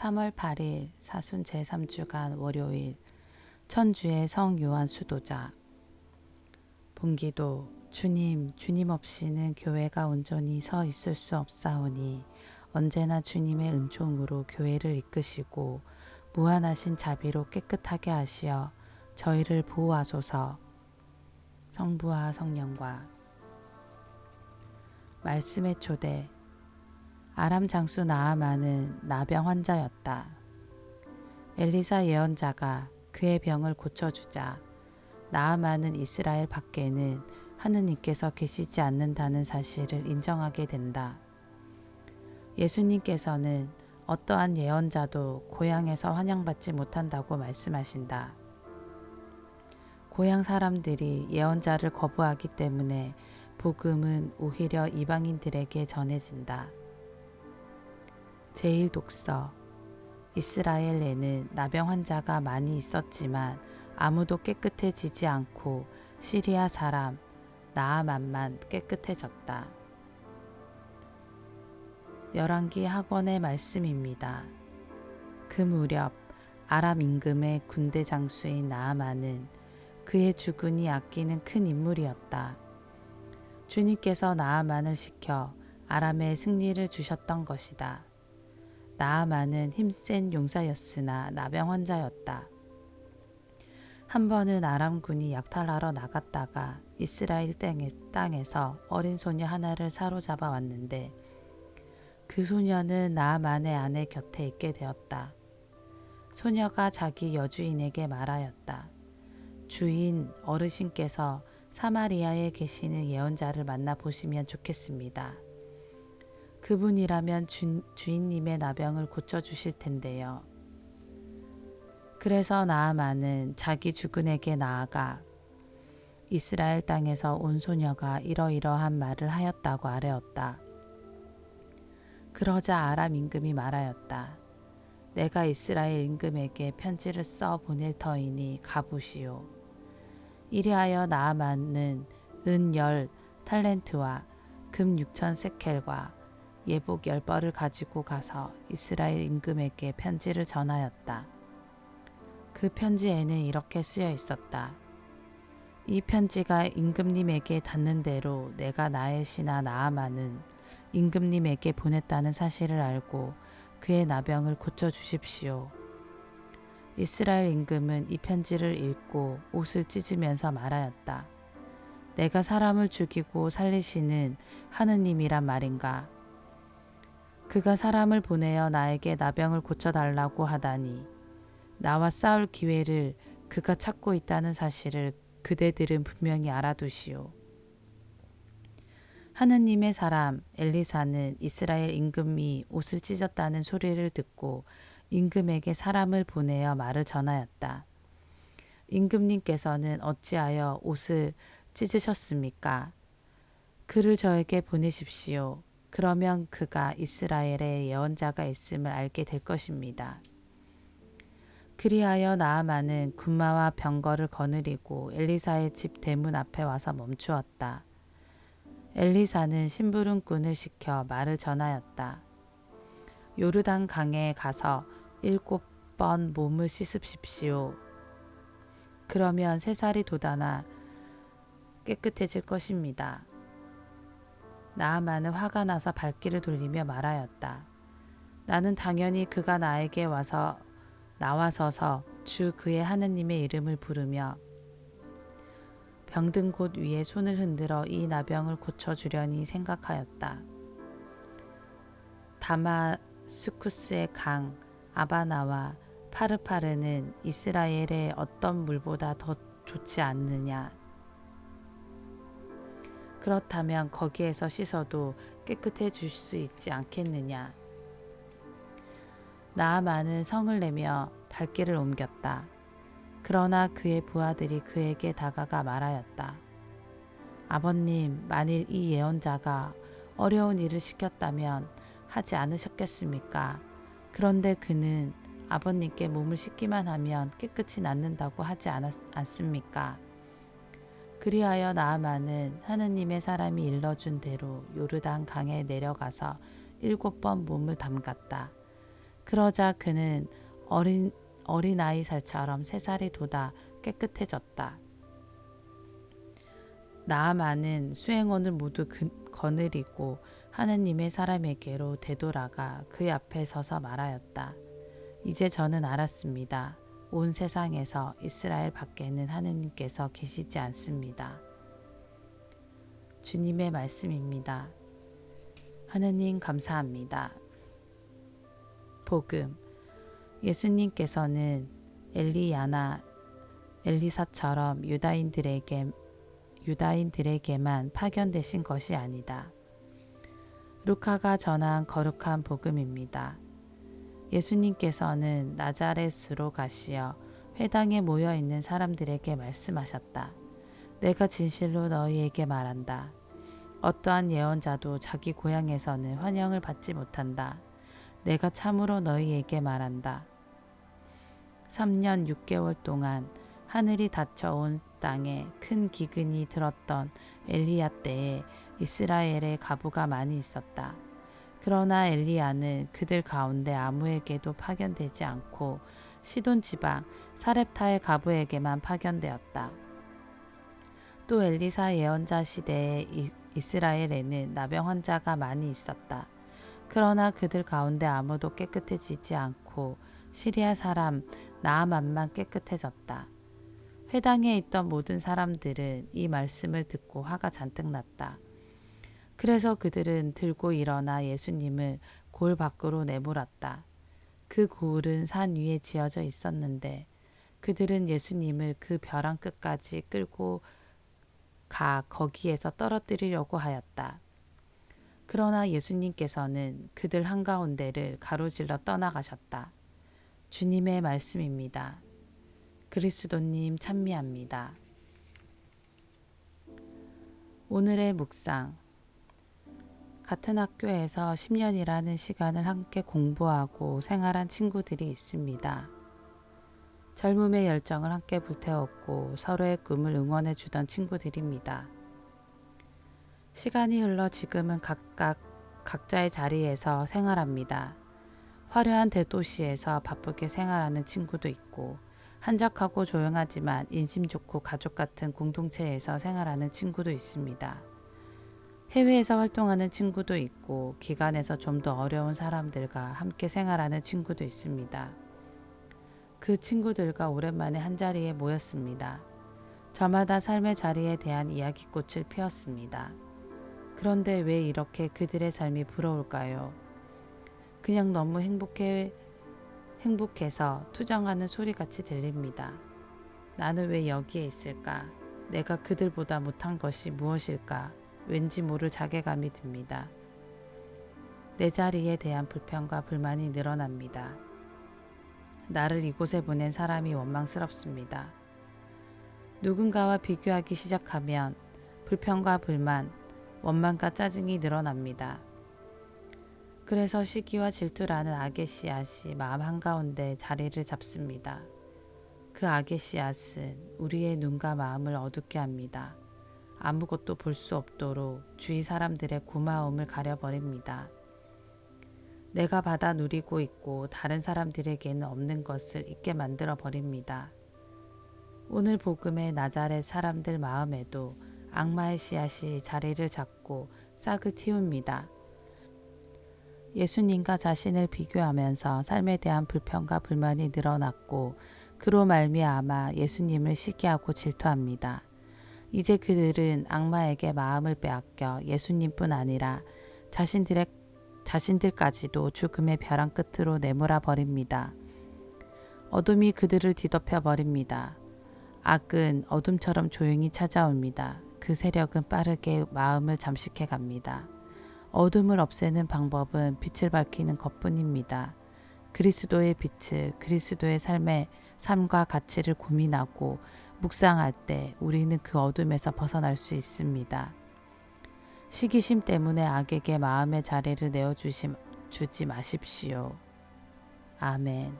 3월 8일 사순 제3주간 월요일 천주의 성 요한 수도자. 본기도. 주님 없이는 교회가 온전히 서 있을 수 없사오니 언제나 주님의 은총으로 교회를 이끄시고 무한하신 자비로 깨끗하게 하시어 저희를 보호하소서. 성부와 성령과. 말씀의 초대. 아람 장수 나아만은 나병 환자였다. 엘리사 예언자가 그의 병을 고쳐주자 나아만은 이스라엘 밖에는 하느님께서 계시지 않는다는 사실을 인정하게 된다. 예수님께서는 어떠한 예언자도 고향에서 환영받지 못한다고 말씀하신다. 고향 사람들이 예언자를 거부하기 때문에 복음은 오히려 이방인들에게 전해진다. 제1독서. 이스라엘에는 나병 환자가 많이 있었지만 아무도 깨끗해지지 않고 시리아 사람 나아만만 깨끗해졌다. 열왕기 학원의 말씀입니다. 그 무렵 아람 임금의 군대 장수인 나아만은 그의 주군이 아끼는 큰 인물이었다. 주님께서 나아만을 시켜 아람에 승리를 주셨던 것이다. 나아만은 힘센 용사였으나 나병 환자였다. 한 번은 아람군이 약탈하러 나갔다가 이스라엘 땅에서 어린 소녀 하나를 사로잡아 왔는데 그 소녀는 나아만의 아내 곁에 있게 되었다. 소녀가 자기 여주인에게 말하였다. 주인 어르신께서 사마리아에 계시는 예언자를 만나보시면 좋겠습니다. 그분이라면 주인님의 나병을 고쳐주실 텐데요. 그래서 나아만은 자기 주군에게 나아가 이스라엘 땅에서 온 소녀가 이러이러한 말을 하였다고 아뢰었다. 그러자 아람 임금이 말하였다. 내가 이스라엘 임금에게 편지를 써 보낼 터이니 가보시오. 이리하여 나아만은 은 10탈렌트와 금 6천 세켈과 예복 10벌을 가지고 가서 이스라엘 임금에게 편지를 전하였다. 그 편지에는 이렇게 쓰여 있었다. 이 편지가 임금님에게 닿는 대로 내가 나의 신하 나아만은 임금님에게 보냈다는 사실을 알고 그의 나병을 고쳐주십시오. 이스라엘 임금은 이 편지를 읽고 옷을 찢으면서 말하였다. 내가 사람을 죽이고 살리시는 하느님이란 말인가? 그가 사람을 보내어 나에게 나병을 고쳐달라고 하다니 나와 싸울 기회를 그가 찾고 있다는 사실을 그대들은 분명히 알아두시오. 하느님의 사람 엘리사는 이스라엘 임금이 옷을 찢었다는 소리를 듣고 임금에게 사람을 보내어 말을 전하였다. 임금님께서는 어찌하여 옷을 찢으셨습니까? 그를 저에게 보내십시오. 그러면 그가 이스라엘에 예언자가 있음을 알게 될 것입니다. 그리하여 나아만은 군마와 병거를 거느리고 엘리사의 집 대문 앞에 와서 멈추었다. 엘리사는 심부름꾼을 시켜 말을 전하였다. 요르단 강에 가서 7번 몸을 씻으십시오. 그러면 새살이 돋아나 깨끗해질 것입니다. 나아만은 화가 나서 발길을 돌리며 말하였다. 나는 당연히 그가 나에게 나와서서 주 그의 하느님의 이름을 부르며 병든 곳 위에 손을 흔들어 이 나병을 고쳐주려니 생각하였다. 다마스쿠스의 강 아바나와 파르파르는 이스라엘의 어떤 물보다 더 좋지 않느냐? 그렇다면 거기에서 씻어도 깨끗해질 수 있지 않겠느냐? 나아만은 성을 내며 발길을 옮겼다. 그러나 그의 부하들이 그에게 다가가 말하였다. 아버님, 만일 이 예언자가 어려운 일을 시켰다면 하지 않으셨겠습니까? 그런데 그는 아버님께 몸을 씻기만 하면 깨끗이 낫는다고 하지 않습니까? 그리하여 나아만은 하느님의 사람이 일러준 대로 요르단 강에 내려가서 7번 몸을 담갔다. 그러자 그는 어린아이 살처럼 새살이 돋아 깨끗해졌다. 나아만은 수행원을 모두 거느리고 하느님의 사람에게로 되돌아가 그 앞에 서서 말하였다. 이제 저는 알았습니다. 온 세상에서 이스라엘 밖에는 하느님께서 계시지 않습니다. 주님의 말씀입니다. 하느님 감사합니다. 복음. 예수님께서는 엘리야나 엘리사처럼 유다인들에게만 파견되신 것이 아니다. 루카가 전한 거룩한 복음입니다. 예수님께서는 나자렛으로 가시어 회당에 모여 있는 사람들에게 말씀하셨다. 내가 진실로 너희에게 말한다. 어떠한 예언자도 자기 고향에서는 환영을 받지 못한다. 내가 참으로 너희에게 말한다. 3년 6개월 동안 하늘이 닫혀온 땅에 큰 기근이 들었던 엘리야 때에 이스라엘에 과부가 많이 있었다. 그러나 엘리야는 그들 가운데 아무에게도 파견되지 않고 시돈 지방 사렙타의 과부에게만 파견되었다. 또 엘리사 예언자 시대에 이스라엘에는 나병 환자가 많이 있었다. 그러나 그들 가운데 아무도 깨끗해지지 않고 시리아 사람 나아만만 깨끗해졌다. 회당에 있던 모든 사람들은 이 말씀을 듣고 화가 잔뜩 났다. 그래서 그들은 들고 일어나 예수님을 고을 밖으로 내몰았다. 그 고을은 산 위에 지어져 있었는데 그들은 예수님을 그 벼랑 끝까지 끌고 가 거기에서 떨어뜨리려고 하였다. 그러나 예수님께서는 그들 한가운데를 가로질러 떠나가셨다. 주님의 말씀입니다. 그리스도님 찬미합니다. 오늘의 묵상. 같은 학교에서 10년이라는 시간을 함께 공부하고 생활한 친구들이 있습니다. 젊음의 열정을 함께 불태웠고 서로의 꿈을 응원해 주던 친구들입니다. 시간이 흘러 지금은 각각 각자의 자리에서 생활합니다. 화려한 대도시에서 바쁘게 생활하는 친구도 있고 한적하고 조용하지만 인심 좋고 가족 같은 공동체에서 생활하는 친구도 있습니다. 해외에서 활동하는 친구도 있고 기관에서 좀 더 어려운 사람들과 함께 생활하는 친구도 있습니다. 그 친구들과 오랜만에 한자리에 모였습니다. 저마다 삶의 자리에 대한 이야기꽃을 피웠습니다. 그런데 왜 이렇게 그들의 삶이 부러울까요? 그냥 너무 행복해서 투정하는 소리같이 들립니다. 나는 왜 여기에 있을까? 내가 그들보다 못한 것이 무엇일까? 왠지 모를 자괴감이 듭니다. 내 자리에 대한 불평과 불만이 늘어납니다. 나를 이곳에 보낸 사람이 원망스럽습니다. 누군가와 비교하기 시작하면 불평과 불만, 원망과 짜증이 늘어납니다. 그래서 시기와 질투라는 악의 씨앗이 마음 한가운데 자리를 잡습니다. 그 악의 씨앗은 우리의 눈과 마음을 어둡게 합니다. 아무것도 볼 수 없도록 주위 사람들의 고마움을 가려버립니다. 내가 받아 누리고 있고 다른 사람들에게는 없는 것을 잊게 만들어 버립니다. 오늘 복음의 나자렛 사람들 마음에도 악마의 씨앗이 자리를 잡고 싹을 틔웁니다. 예수님과 자신을 비교하면서 삶에 대한 불평과 불만이 늘어났고 그로 말미암아 예수님을 시기하고 질투합니다. 이제 그들은 악마에게 마음을 빼앗겨 예수님뿐 아니라 자신들까지도 죽음의 벼랑 끝으로 내몰아 버립니다. 어둠이 그들을 뒤덮여 버립니다. 악은 어둠처럼 조용히 찾아옵니다. 그 세력은 빠르게 마음을 잠식해 갑니다. 어둠을 없애는 방법은 빛을 밝히는 것뿐입니다. 그리스도의 빛을 그리스도의 삶과 가치를 고민하고 묵상할 때 우리는 그 어둠에서 벗어날 수 있습니다. 시기심 때문에 악에게 마음의 자리를 내어주지 마십시오. 아멘.